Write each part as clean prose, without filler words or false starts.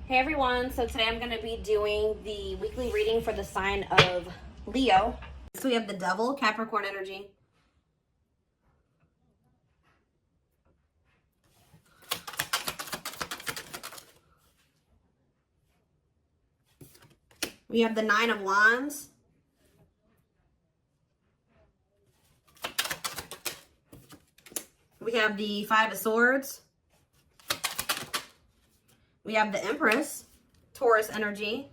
Hey everyone, so today I'm going to be doing the weekly reading for the sign of Leo. So we have the Devil, Capricorn energy. We have the Nine of Wands. We have the Five of Swords. We have the Empress, Taurus energy.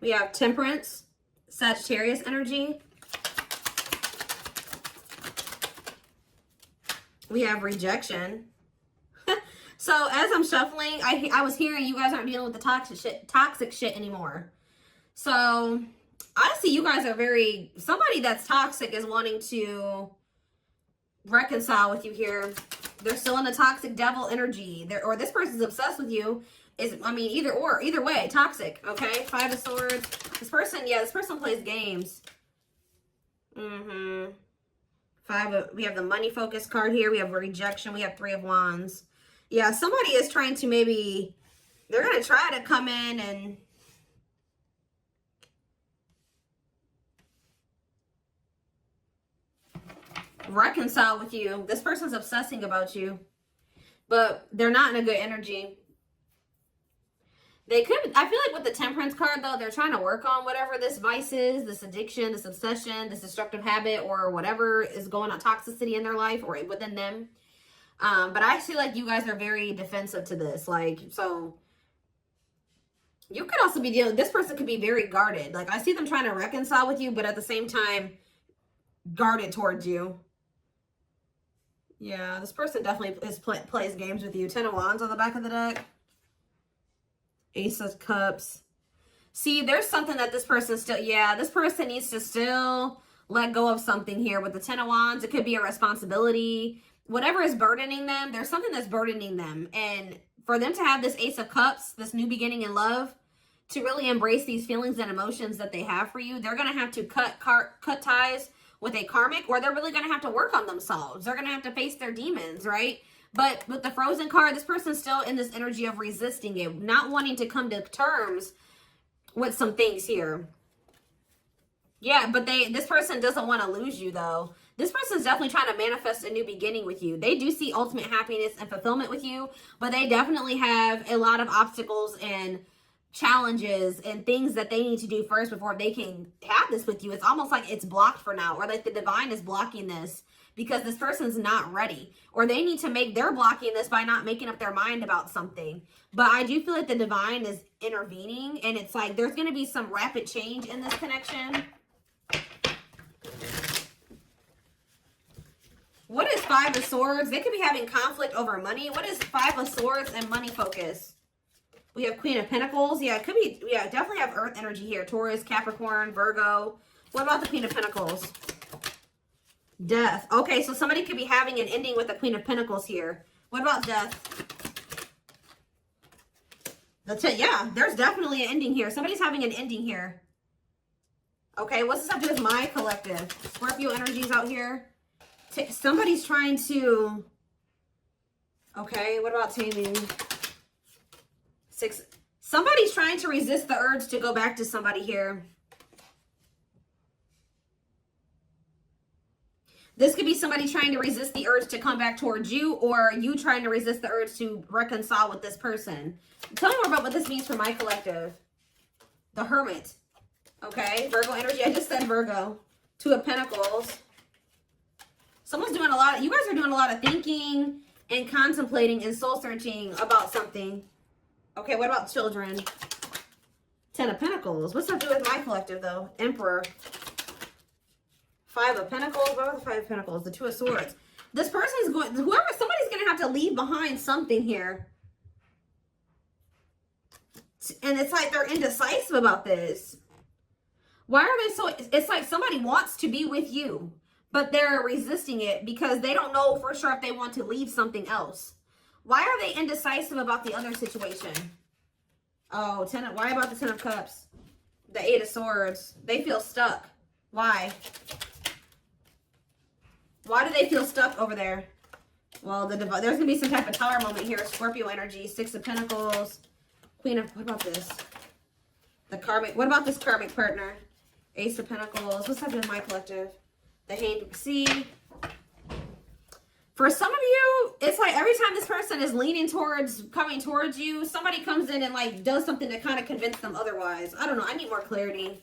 We have Temperance, Sagittarius energy. We have Rejection. So as I'm shuffling, I was hearing you guys aren't dealing with the toxic shit anymore. So honestly, you guys are somebody that's toxic is wanting to reconcile with you here. They're still in the toxic devil energy. Or this person's obsessed with you. Either way, toxic, okay? Five of Swords. This person plays games. We have the money focus card here. We have Rejection. We have Three of Wands. Yeah, somebody is trying to they're going to try to come in and reconcile with you. This person's obsessing about you, but they're not in a good energy. They could, I feel like with the Temperance card though, they're trying to work on whatever this vice is, this addiction, this obsession, this destructive habit, or whatever is going on, toxicity in their life or within them. But I feel like you guys are very defensive to this. So you could also be this person could be very guarded. Like I see them trying to reconcile with you, but at the same time, guarded towards you. Yeah, this person definitely plays games with you. Ten of Wands on the back of the deck. Ace of Cups. See, there's something that this person this person needs to still let go of something here with the Ten of Wands. It could be a responsibility. Whatever is burdening them, there's something that's burdening them. And for them to have this Ace of Cups, this new beginning in love, to really embrace these feelings and emotions that they have for you, they're going to have to cut ties with a karmic, or they're really going to have to work on themselves. They're going to have to face their demons, right? But with the Frozen card, this person's still in this energy of resisting it, not wanting to come to terms with some things here. Yeah, but this person doesn't want to lose you, though. This person's definitely trying to manifest a new beginning with you. They do see ultimate happiness and fulfillment with you, but they definitely have a lot of obstacles and challenges and things that they need to do first before they can have this with you. It's almost like it's blocked for now, or like the divine is blocking this because this person's not ready, or they're blocking this by not making up their mind about something. But I do feel like the divine is intervening, and it's like there's going to be some rapid change in this connection. What is Five of Swords? They could be having conflict over money. What is Five of Swords and money focus? We have Queen of Pentacles. Yeah, it could be, definitely have Earth energy here. Taurus, Capricorn, Virgo. What about the Queen of Pentacles? Death. Okay, so somebody could be having an ending with the Queen of Pentacles here. What about death? Yeah, there's definitely an ending here. Somebody's having an ending here. Okay, what's this have to do with my collective? Scorpio energies out here. Somebody's trying to... Okay, what about taming? Somebody's trying to resist the urge to go back to somebody here. This could be somebody trying to resist the urge to come back towards you, or you trying to resist the urge to reconcile with this person. Tell me more about what this means for my collective. The Hermit. Okay, Virgo energy. I just said Virgo. Two of Pentacles. Someone's doing you guys are doing a lot of thinking and contemplating and soul searching about something. Okay, what about children? Ten of Pentacles. What's that do with my collective, though? Emperor. Five of Pentacles. What about the Five of Pentacles? The Two of Swords. This person's somebody's going to have to leave behind something here. And it's like they're indecisive about this. Why are they so... It's like somebody wants to be with you, but they're resisting it because they don't know for sure if they want to leave something else. Why are they indecisive about the other situation? Oh, why about the Ten of Cups? The Eight of Swords. They feel stuck. Why? Why do they feel stuck over there? Well, there's going to be some type of tower moment here. Scorpio energy, Six of Pentacles, Queen of, what about this? The karmic, what about this karmic partner? Ace of Pentacles. What's happening in my collective? The Hanged. See, for some of you, it's like every time this person is leaning towards, coming towards you, somebody comes in and like does something to kind of convince them otherwise. I don't know. I need more clarity.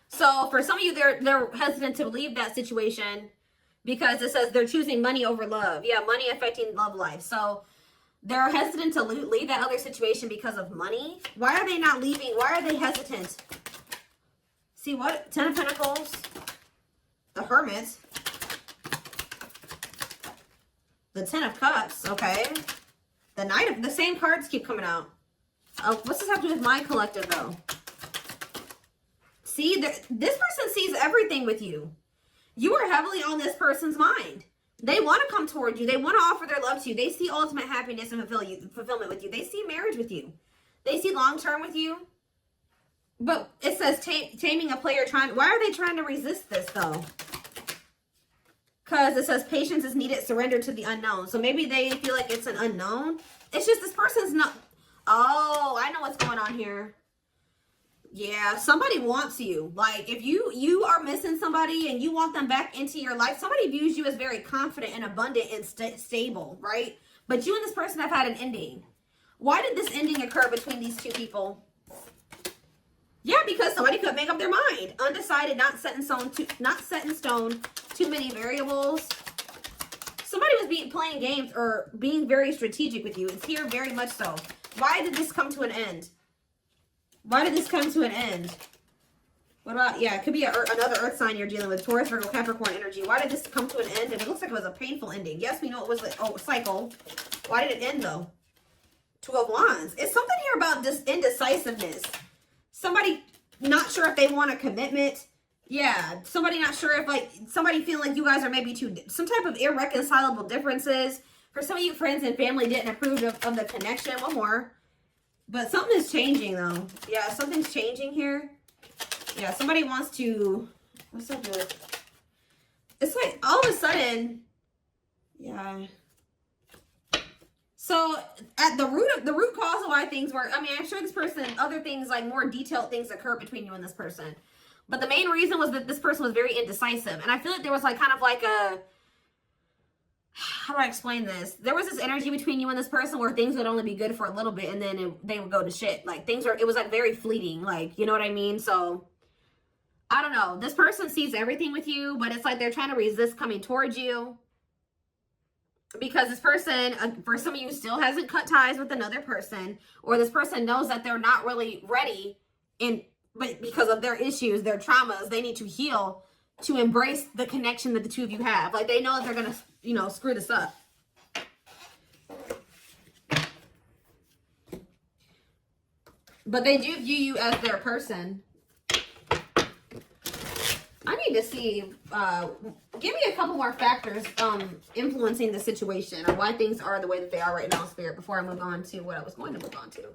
So for some of you, they're hesitant to leave that situation because it says they're choosing money over love. Yeah, money affecting love life. So they're hesitant to leave that other situation because of money. Why are they not leaving? Why are they hesitant? See what? Ten of Pentacles. The Hermit. The Ten of Cups. Okay. The Knight of... The same cards keep coming out. What's this have to do with my collective, though? See, this person sees everything with you. You are heavily on this person's mind. They want to come toward you. They want to offer their love to you. They see ultimate happiness and fulfillment with you. They see marriage with you. They see long-term with you. But it says taming a player trying... Why are they trying to resist this, though? Because it says patience is needed, surrender to the unknown. So maybe they feel like it's an unknown. It's just this person's not... Oh, I know what's going on here. Yeah, somebody wants you. Like, if you are missing somebody and you want them back into your life, somebody views you as very confident and abundant and stable, right? But you and this person have had an ending. Why did this ending occur between these two people? Yeah, because somebody could make up their mind. Undecided, not set in stone, too many variables. Somebody was playing games or being very strategic with you. It's here very much so. Why did this come to an end? Why did this come to an end? What about, yeah, it could be another earth sign you're dealing with. Taurus, Virgo, Capricorn energy. Why did this come to an end? And it looks like it was a painful ending. Yes, we know it was a cycle. Why did it end, though? Two of Wands. It's something here about this indecisiveness. Somebody not sure if they want a commitment. Yeah, somebody not sure if, like, somebody feeling like you guys are maybe some type of irreconcilable differences. For some of you, friends and family didn't approve of the connection. One more. But something is changing, though. Yeah, something's changing here. Yeah, somebody wants to... What's up with... It's like, all of a sudden... Yeah. So, at the root cause of why things work... I mean, I'm sure this person... Other things, like more detailed things occur between you and this person. But the main reason was that this person was very indecisive. And I feel like there was like kind of like a... How do I explain this? There was this energy between you and this person where things would only be good for a little bit and then they would go to shit. Like it was like very fleeting. Like, you know what I mean? So, I don't know. This person sees everything with you, but it's like they're trying to resist coming towards you. Because this person, for some of you, still hasn't cut ties with another person. Or this person knows that they're not really ready, but because of their issues, their traumas, they need to heal to embrace the connection that the two of you have. Like, they know that they're going to... You know, screw this up. But they do view you as their person. I need to see, give me a couple more factors influencing the situation or why things are the way that they are right now, Spirit, before I move on to what I was going to move on to.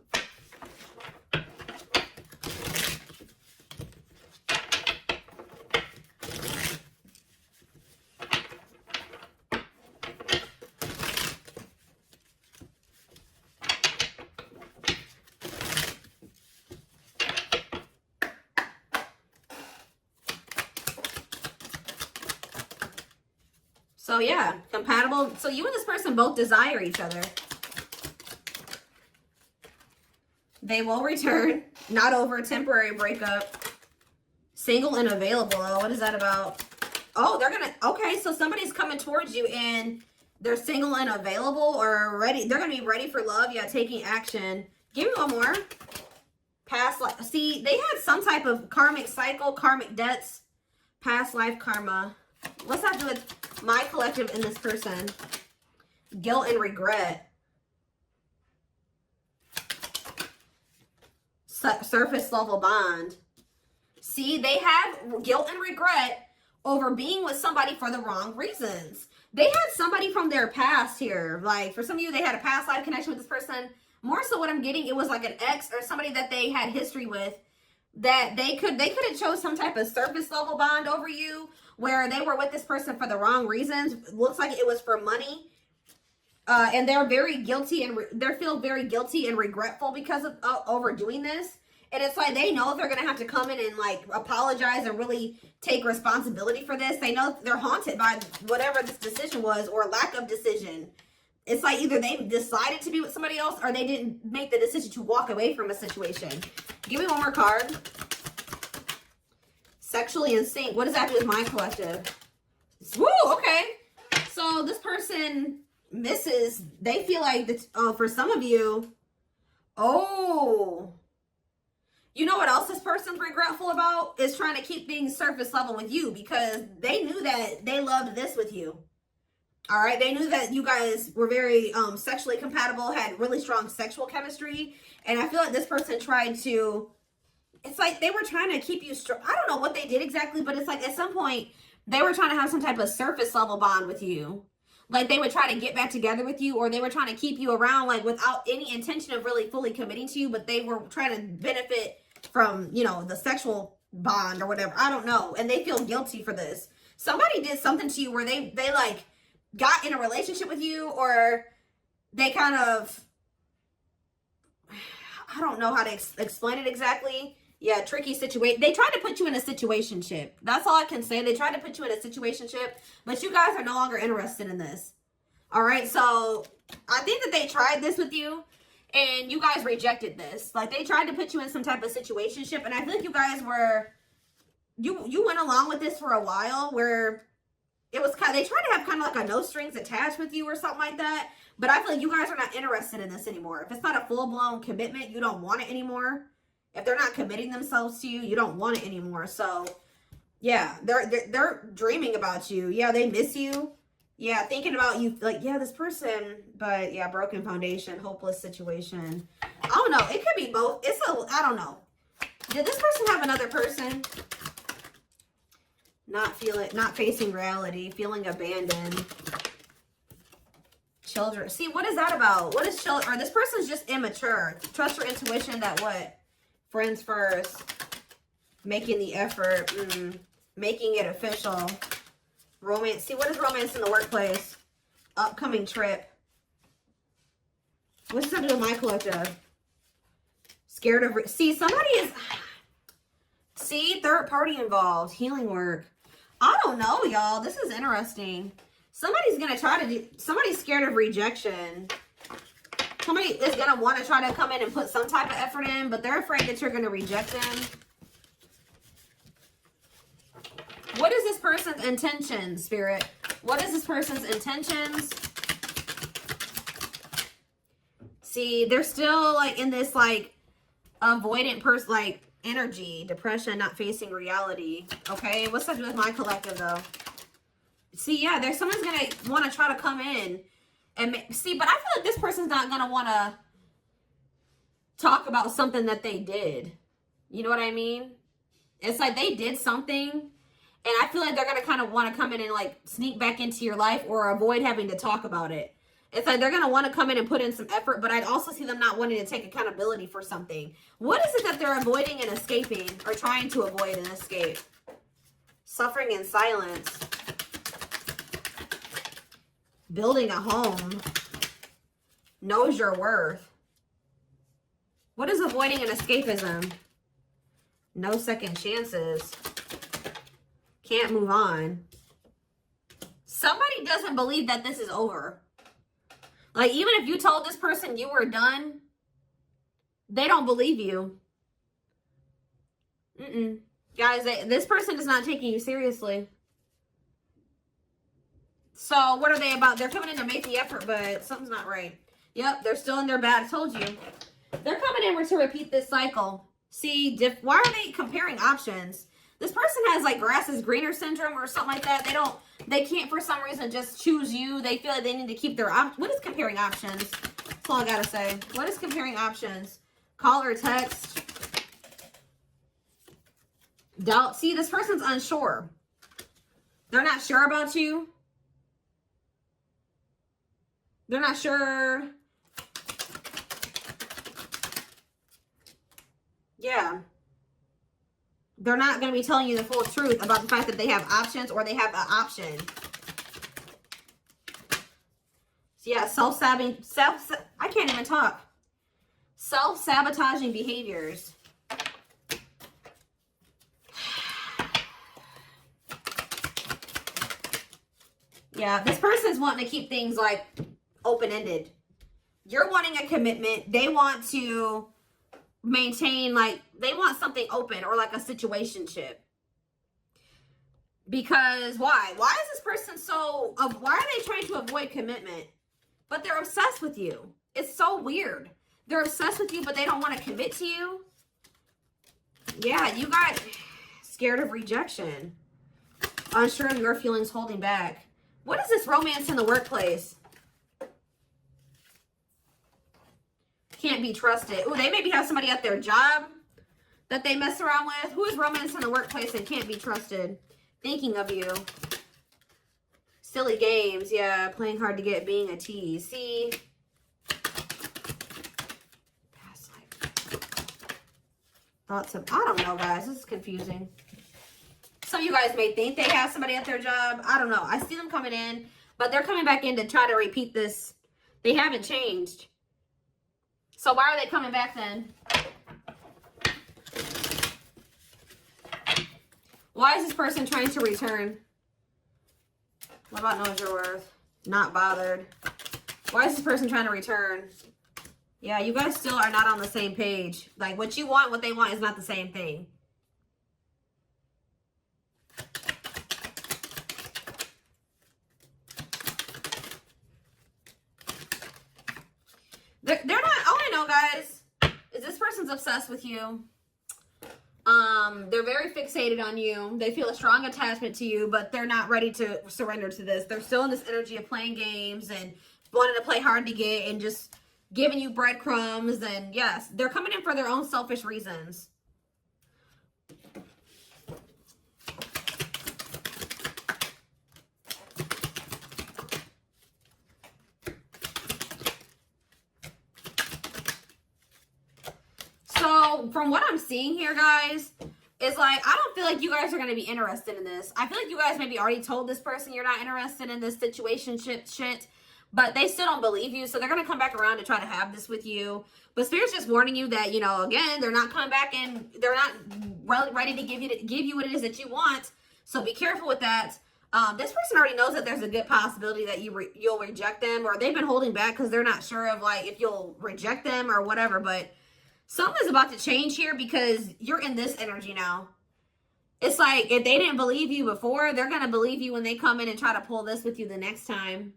So yeah, compatible. So you and this person both desire each other. They will return. Not over a temporary breakup. Single and available. Oh, what is that about? Oh, they're gonna... Okay, so somebody's coming towards you and they're single and available or ready. They're gonna be ready for love. Yeah, taking action. Give me one more. Past life. See, they had some type of karmic cycle, karmic debts, past life karma. What's that do with my collective and this person? Guilt and regret. Surface level bond. See, they have guilt and regret over being with somebody for the wrong reasons. They had somebody from their past here. Like, for some of you, they had a past life connection with this person. More so what I'm getting, it was like an ex or somebody that they had history with, that they could have chose some type of surface level bond over you, where they were with this person for the wrong reasons. Looks like it was for money. And they're very guilty, and they feel very guilty and regretful because of overdoing this. And it's like they know they're going to have to come in and like apologize and really take responsibility for this. They know they're haunted by whatever this decision was, or lack of decision. It's like either they decided to be with somebody else, or they didn't make the decision to walk away from a situation. Give me one more card. Sexually in sync. What does that do with my collective? Woo, okay. So this person misses, they feel like, for some of you, you know what else this person's regretful about? Is trying to keep things surface level with you, because they knew that they loved this with you. All right, they knew that you guys were very sexually compatible, had really strong sexual chemistry, and I feel like this person tried to, it's like they were trying to keep you strong. I don't know what they did exactly, but it's like at some point they were trying to have some type of surface level bond with you. Like they would try to get back together with you, or they were trying to keep you around like without any intention of really fully committing to you, but they were trying to benefit from, you know, the sexual bond or whatever. I don't know. And they feel guilty for this. Somebody did something to you where they like got in a relationship with you, or they kind of, I don't know how to explain it exactly. Yeah, tricky situation. They tried to put you in a situationship. That's all I can say. They tried to put you in a situationship, but you guys are no longer interested in this. All right, so I think that they tried this with you, and you guys rejected this. Like, they tried to put you in some type of situationship, and I feel like you guys were, you went along with this for a while, where it was kind of, they tried to have kind of like a no strings attached with you or something like that, but I feel like you guys are not interested in this anymore. If it's not a full-blown commitment, you don't want it anymore. If they're not committing themselves to you, you don't want it anymore. So, yeah, they're dreaming about you. Yeah, they miss you. Yeah, thinking about you. Like, yeah, this person. But, yeah, broken foundation, hopeless situation. I don't know. It could be both. I don't know. Did this person have another person? Not facing reality. Feeling abandoned. Children. See, what is that about? What is children? Or this person's just immature. Trust your intuition that what? Friends first, making the effort, making it official. Romance. See, what is romance in the workplace? Upcoming trip. What's that do with my collective? Scared of, see, somebody is, see, third party involved, healing work. I don't know, y'all. This is interesting. Somebody's going to try to do, somebody's scared of rejection. Somebody is going to want to try to come in and put some type of effort in, but they're afraid that you're going to reject them. What is this person's intention, Spirit? What is this person's intentions? See, they're still like in this like avoidant person, like energy, depression, not facing reality. Okay, what's that do with my collective though? See, yeah, there's someone's going to want to try to come in. And see, but I feel like this person's not going to want to talk about something that they did. You know what I mean? It's like they did something, and I feel like they're going to kind of want to come in and like sneak back into your life or avoid having to talk about it. It's like they're going to want to come in and put in some effort, but I'd also see them not wanting to take accountability for something. What is it that they're avoiding and escaping, or trying to avoid and escape? Suffering in silence. Building a home. Knows your worth. What is avoiding and escapism? No second chances. Can't move on. Somebody doesn't believe that this is over. Like, even if you told this person you were done, they don't believe you. Guys, this person is not taking you seriously. So what are they about? They're coming in to make the effort, but something's not right. Yep, they're still in their bad. I told you. They're coming in to repeat this cycle. See, why are they comparing options? This person has like grass is greener syndrome or something like that. They can't for some reason just choose you. They feel like they need to keep their options. What is comparing options? That's all I gotta say. What is comparing options? Call or text. Doubt. See, this person's unsure. They're not sure about you. They're not sure. Yeah. They're not going to be telling you the full truth about the fact that they have options or they have an option. So yeah, I can't even talk. Self-sabotaging behaviors. Yeah, this person's wanting to keep things like open-ended. You're wanting a commitment. They want to maintain, like, they want something open or like a situationship. Because why? Why is this person so, why are they trying to avoid commitment? But they're obsessed with you. It's so weird. They're obsessed with you, but they don't want to commit to you. Yeah, you got scared of rejection. Unsure of your feelings, holding back. What is this romance in the workplace? Can't be trusted. Ooh, they maybe have somebody at their job that they mess around with. Who is romance in the workplace and can't be trusted? Thinking of you. Silly games. Yeah, playing hard to get, being a tease. See? Past life. Thoughts of, I don't know, guys. This is confusing. Some of you guys may think they have somebody at their job. I don't know. I see them coming in, but they're coming back in to try to repeat this. They haven't changed. So why are they coming back then? Why is this person trying to return? What about knows your worth? Not bothered. Why is this person trying to return? Yeah, you guys still are not on the same page. Like, what you want, what they want is not the same thing. They're not, all I know, guys, is this person's obsessed with you. They're very fixated on you. They feel a strong attachment to you, but they're not ready to surrender to this. They're still in this energy of playing games and wanting to play hard to get and just giving you breadcrumbs. And yes, they're coming in for their own selfish reasons. So from what I'm seeing here, guys, is like, I don't feel like you guys are going to be interested in this. I feel like you guys maybe already told this person you're not interested in this situationship shit, but they still don't believe you. So they're going to come back around to try to have this with you. But Spirit's just warning you that, you know, again, they're not coming back and they're not really ready to give you what it is that you want. So be careful with that. This person already knows that there's a good possibility that you'll reject them, or they've been holding back because they're not sure of like if you'll reject them or whatever. But something's about to change here because you're in this energy now. It's like if they didn't believe you before, they're going to believe you when they come in and try to pull this with you the next time.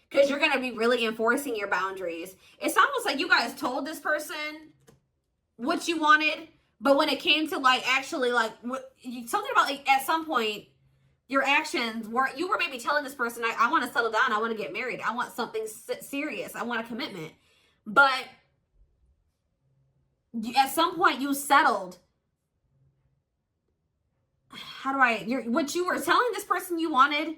Because you're going to be really enforcing your boundaries. It's almost like you guys told this person what you wanted. But when it came to like actually like something about like at some point, your actions were, you were maybe telling this person, I want to settle down. I want to get married. I want something serious. I want a commitment. But at some point you settled. What you were telling this person you wanted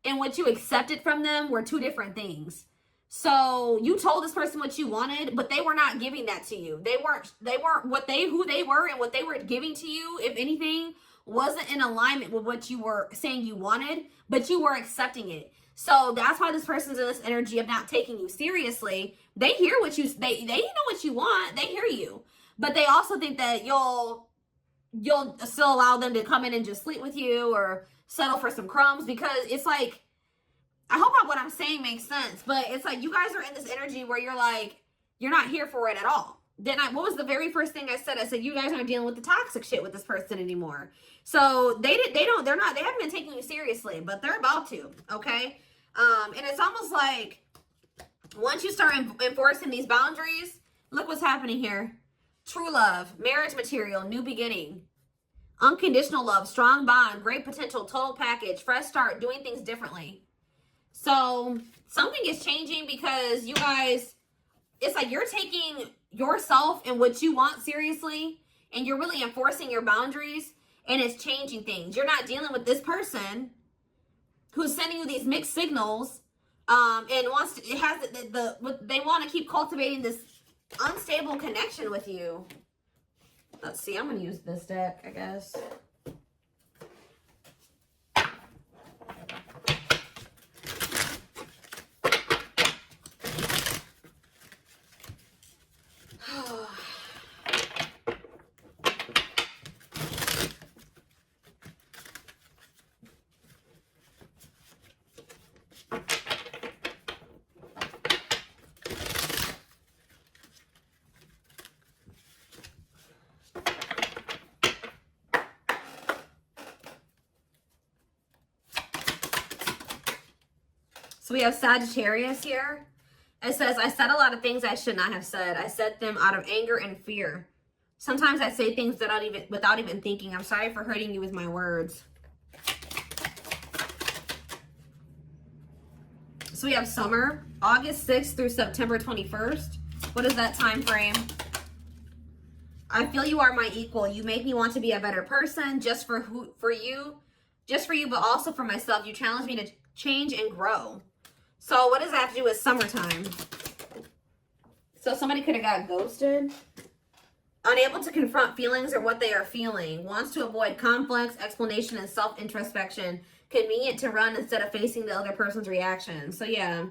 and what you accepted from them were two different things. So you told this person what you wanted, but they were not giving that to you. They weren't who they were, and what they were giving to you, if anything, wasn't in alignment with what you were saying you wanted, but you were accepting it. So that's why this person's in this energy of not taking you seriously. They hear what you, they know what you want. They hear you, but they also think that you'll still allow them to come in and just sleep with you or settle for some crumbs, because it's like, I hope what I'm saying makes sense, but it's like you guys are in this energy where you're like, you're not here for it at all. Then what was the very first thing I said? I said, you guys aren't dealing with the toxic shit with this person anymore. So they haven't been taking you seriously, but they're about to, okay? And it's almost like once you start enforcing these boundaries, look what's happening here. True love, marriage material, new beginning, unconditional love, strong bond, great potential, total package, fresh start, doing things differently. So something is changing because you guys, it's like you're taking yourself and what you want seriously, and you're really enforcing your boundaries, and it's changing things. You're not dealing with this person who's sending you these mixed signals, and wants to, it has they want to keep cultivating this unstable connection with you. Let's see, I'm going to use this deck, I guess. So we have Sagittarius here. It says, I said a lot of things I should not have said. I said them out of anger and fear. Sometimes I say things without even thinking. I'm sorry for hurting you with my words. So we have summer, August 6th through September 21st. What is that time frame? I feel you are my equal. You make me want to be a better person just for you, but also for myself. You challenge me to change and grow. So what does that have to do with summertime? So somebody could have got ghosted. Unable to confront feelings or what they are feeling. Wants to avoid conflicts, explanation, and self-introspection. Convenient to run instead of facing the other person's reaction. So yeah.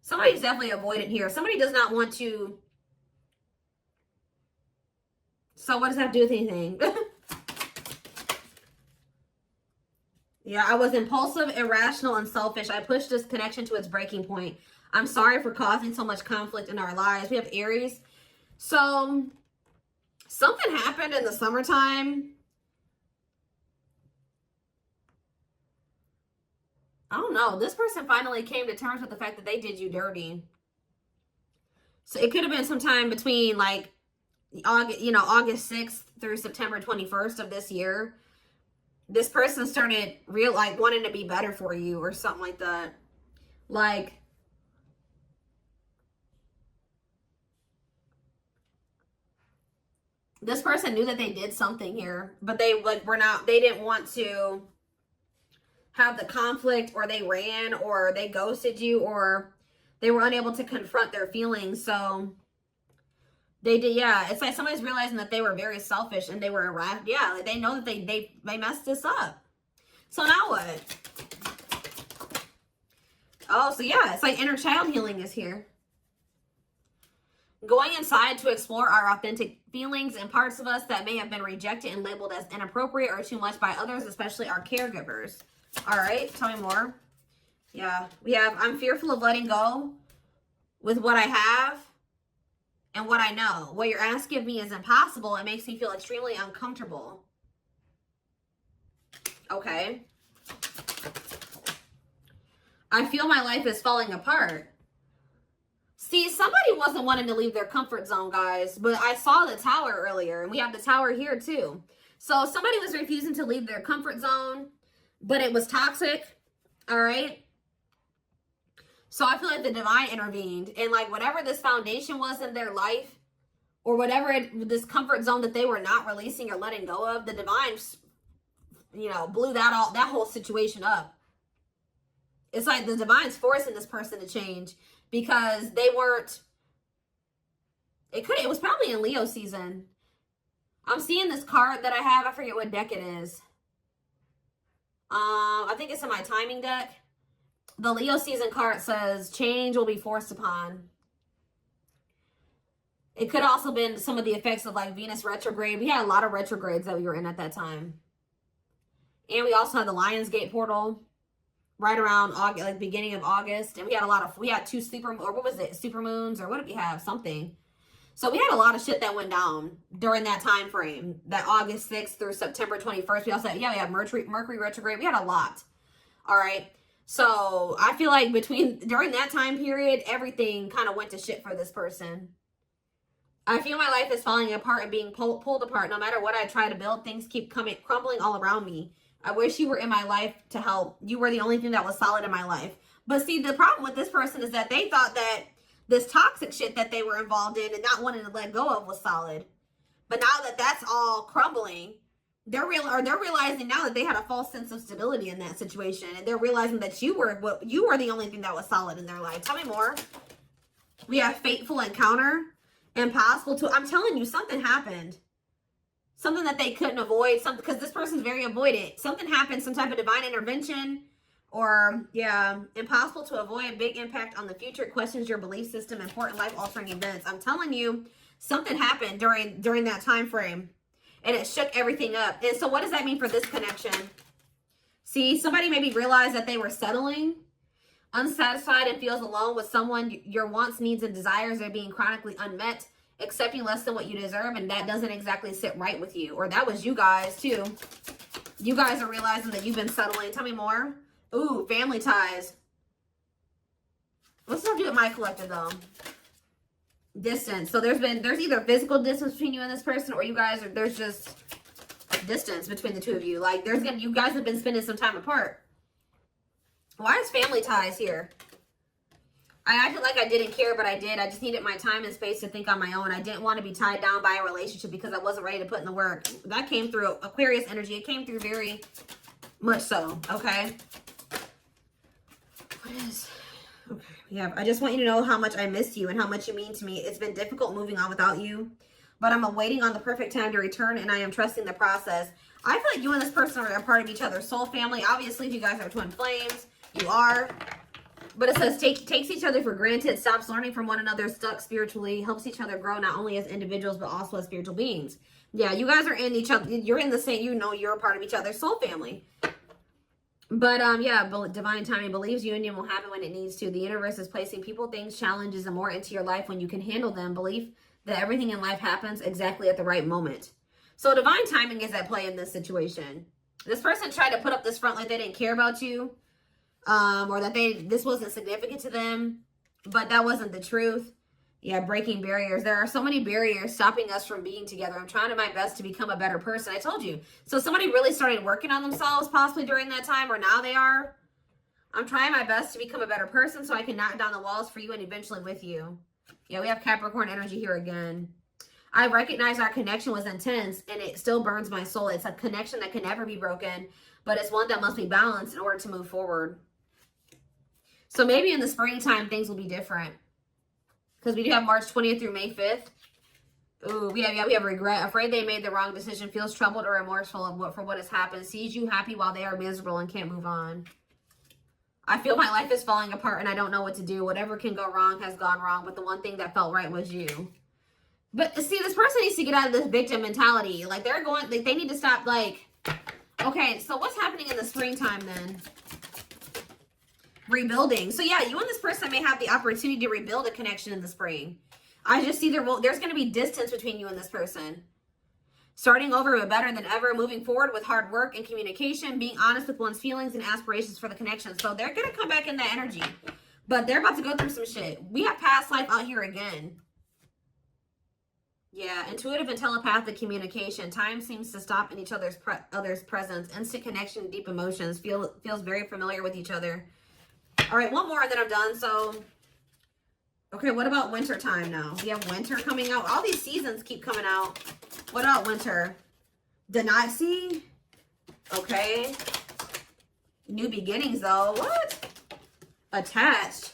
Somebody's definitely avoidant here. Somebody does not want to. So what does that have to do with anything? Yeah, I was impulsive, irrational, and selfish. I pushed this connection to its breaking point. I'm sorry for causing so much conflict in our lives. We have Aries. So, something happened in the summertime. I don't know. This person finally came to terms with the fact that they did you dirty. So, it could have been sometime between, like, August 6th through September 21st of this year. This person started wanting to be better for you or something like that. Like, this person knew that they did something here, but they didn't want to have the conflict, or they ran, or they ghosted you, or they were unable to confront their feelings. So they did, yeah. It's like somebody's realizing that they were very selfish and they were irrational. Yeah, like they know that they messed this up. So now what? Oh, so yeah, it's like inner child healing is here. Going inside to explore our authentic feelings and parts of us that may have been rejected and labeled as inappropriate or too much by others, especially our caregivers. All right, tell me more. Yeah, we have, I'm fearful of letting go with what I have and what I know. What you're asking of me is impossible. It makes me feel extremely uncomfortable. Okay. I feel my life is falling apart. See, somebody wasn't wanting to leave their comfort zone, guys. But I saw the tower earlier. And we have the tower here, too. So somebody was refusing to leave their comfort zone. But it was toxic. All right. So I feel like the divine intervened, and like whatever this foundation was in their life, or whatever this comfort zone that they were not releasing or letting go of, the divine, blew that whole situation up. It's like the divine's forcing this person to change because they weren't. It was probably in Leo season. I'm seeing this card that I have. I forget what deck it is. I think it's in my timing deck. The Leo season card says, change will be forced upon. It could also been some of the effects of like Venus retrograde. We had a lot of retrogrades that we were in at that time. And we also had the Lionsgate portal right around August, like beginning of August. And we had two super moons, or what did we have? Something. So we had a lot of shit that went down during that time frame, that August 6th through September 21st. We also had, we had Mercury retrograde. We had a lot. All right. So I feel like during that time period, everything kind of went to shit for this person. I feel my life is falling apart and being pulled apart. No matter what I try to build, things keep crumbling all around me. I wish you were in my life to help. You were the only thing that was solid in my life. But see, the problem with this person is that they thought that this toxic shit that they were involved in and not wanting to let go of was solid. But now that that's all crumbling, they're realizing now that they had a false sense of stability in that situation, and they're realizing that you were the only thing that was solid in their life. Tell me more. We have fateful encounter, impossible to. I'm telling you, something happened. Something that they couldn't avoid. Something, because this person's very avoidant. Something happened. Some type of divine intervention, or yeah, impossible to avoid. Big impact on the future. Questions your belief system. Important life altering events. I'm telling you, something happened during that time frame, and it shook everything up. And so, what does that mean for this connection? See, somebody maybe realized that they were settling, unsatisfied, and feels alone with someone. Your wants, needs, and desires are being chronically unmet, accepting less than what you deserve, and that doesn't exactly sit right with you. Or that was you guys too. You guys are realizing that you've been settling. Tell me more. Ooh, family ties. What's that do with my collective though? Distance. So there's either physical distance between you and this person, or you guys there's just distance between the two of you. Like you guys have been spending some time apart. Why is family ties here? I acted like I didn't care, but I did. I just needed my time and space to think on my own. I didn't want to be tied down by a relationship because I wasn't ready to put in the work. That came through Aquarius energy. It came through very much so, okay? What is... Okay, yeah. I just want you to know how much I missed you and how much you mean to me. It's been difficult moving on without you, but I'm waiting on the perfect time to return, and I am trusting the process. I feel like you and this person are a part of each other's soul family. Obviously, if you guys are twin flames, you are. But it says takes each other for granted, stops learning from one another, stuck spiritually, helps each other grow not only as individuals but also as spiritual beings. Yeah, you guys are in each other. You're in the same. You know, you're a part of each other's soul family. But yeah, divine timing, believes union will happen when it needs to. The universe is placing people, things, challenges, and more into your life when you can handle them. Belief that everything in life happens exactly at the right moment. So divine timing is at play in this situation. This person tried to put up this front like they didn't care about you. Or that this wasn't significant to them, but that wasn't the truth. Yeah, breaking barriers. There are so many barriers stopping us from being together. I'm trying my best to become a better person. I told you. So somebody really started working on themselves possibly during that time, or now they are. I'm trying my best to become a better person so I can knock down the walls for you and eventually with you. Yeah, we have Capricorn energy here again. I recognize our connection was intense and it still burns my soul. It's a connection that can never be broken, but it's one that must be balanced in order to move forward. So maybe in the springtime, things will be different. Because we do have March 20th through May 5th. Ooh, we have regret. Afraid they made the wrong decision. Feels troubled or remorseful for what has happened. Sees you happy while they are miserable and can't move on. I feel my life is falling apart and I don't know what to do. Whatever can go wrong has gone wrong. But the one thing that felt right was you. But see, this person needs to get out of this victim mentality. Like they need to stop like... Okay, so what's happening in the springtime then? Rebuilding. So yeah, you and this person may have the opportunity to rebuild a connection in the spring. I just see there's going to be distance between you and this person. Starting over but better than ever, moving forward with hard work and communication, being honest with one's feelings and aspirations for the connection. So they're going to come back in that energy, but they're about to go through some shit. We have past life out here again. Yeah, intuitive and telepathic communication. Time seems to stop in each other's presence. Instant connection, deep emotions. Feels very familiar with each other. All right, one more and then I'm done. So, okay, what about winter time now? We have winter coming out. All these seasons keep coming out. What about winter? Deny, see? Okay. New beginnings, though. What? Attached.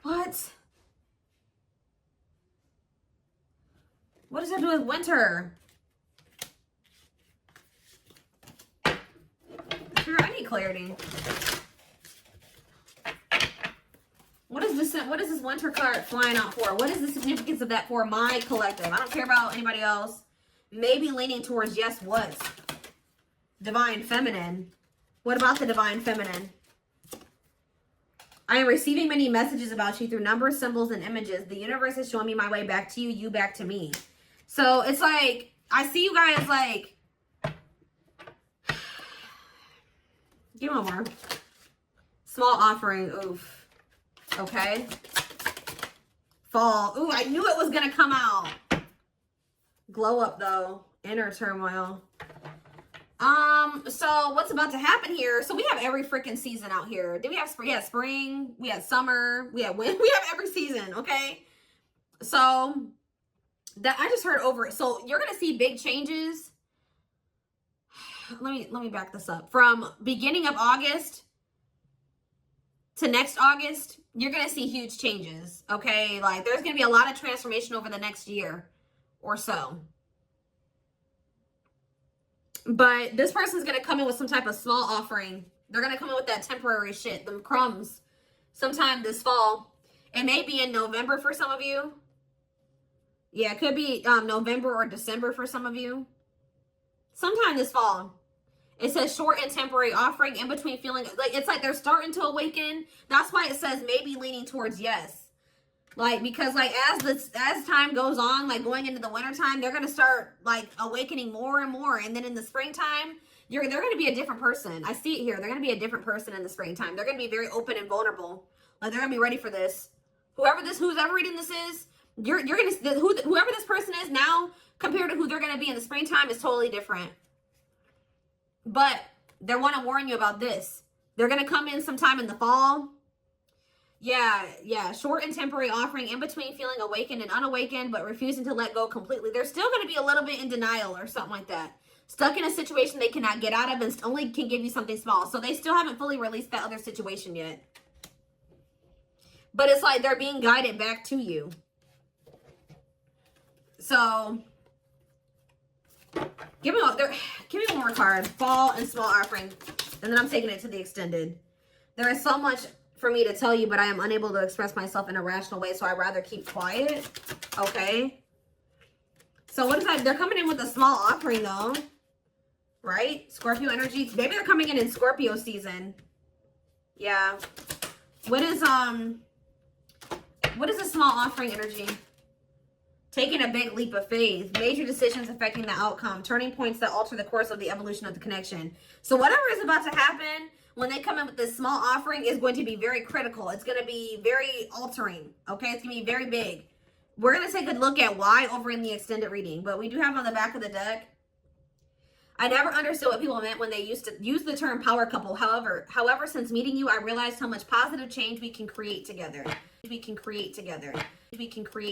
What? What does that do with winter? Sure, I need clarity. What is this winter card flying out for? What is the significance of that for my collective? I don't care about anybody else. Maybe leaning towards yes, what? Divine feminine. What about the divine feminine? I am receiving many messages about you through numbers, symbols, and images. The universe is showing me my way back to you, you back to me. So it's like, I see you guys like, give me one more. Small offering, oof. Okay. Fall. Ooh, I knew it was going to come out. Glow up, though. Inner turmoil. So what's about to happen here? So we have every freaking season out here. Did we have spring? We had spring. We had summer. We had winter. We have every season, okay? So that I just heard over it. So you're going to see big changes let me back this up. From beginning of August to next August, you're going to see huge changes, okay? Like, there's going to be a lot of transformation over the next year or so. But this person's going to come in with some type of small offering. They're going to come in with that temporary shit, them crumbs, sometime this fall. It may be in November for some of you. Yeah, it could be November or December for some of you. Sometime this fall. It says short and temporary offering in between feeling like it's like they're starting to awaken. That's why it says maybe leaning towards yes. Like, because like as time goes on, like going into the winter time, they're gonna start like awakening more and more. And then in the springtime, they're gonna be a different person. I see it here. They're gonna be a different person in the springtime. They're gonna be very open and vulnerable. Like, they're gonna be ready for this. Who's ever reading this is, you're gonna whoever this person is now compared to who they're gonna be in the springtime is totally different. But they want to warn you about this. They're going to come in sometime in the fall. Yeah. Short and temporary offering in between feeling awakened and unawakened, but refusing to let go completely. They're still going to be a little bit in denial or something like that. Stuck in a situation they cannot get out of and only can give you something small. So they still haven't fully released that other situation yet. But it's like they're being guided back to you. So give me one more card. Fall and small offering. And then I'm taking it to the extended. There is so much for me to tell you, but I am unable to express myself in a rational way, so I'd rather keep quiet. Okay. So what is that? They're coming in with a small offering though. Right? Scorpio energy. Maybe they're coming in Scorpio season. Yeah. What is a small offering energy? Taking a big leap of faith, major decisions affecting the outcome, turning points that alter the course of the evolution of the connection. So whatever is about to happen when they come in with this small offering is going to be very critical. It's going to be very altering, okay? It's going to be very big. We're going to take a look at why over in the extended reading, but we do have on the back of the deck, I never understood what people meant when they used to use the term power couple. However, since meeting you, I realized how much positive change we can create together. We can create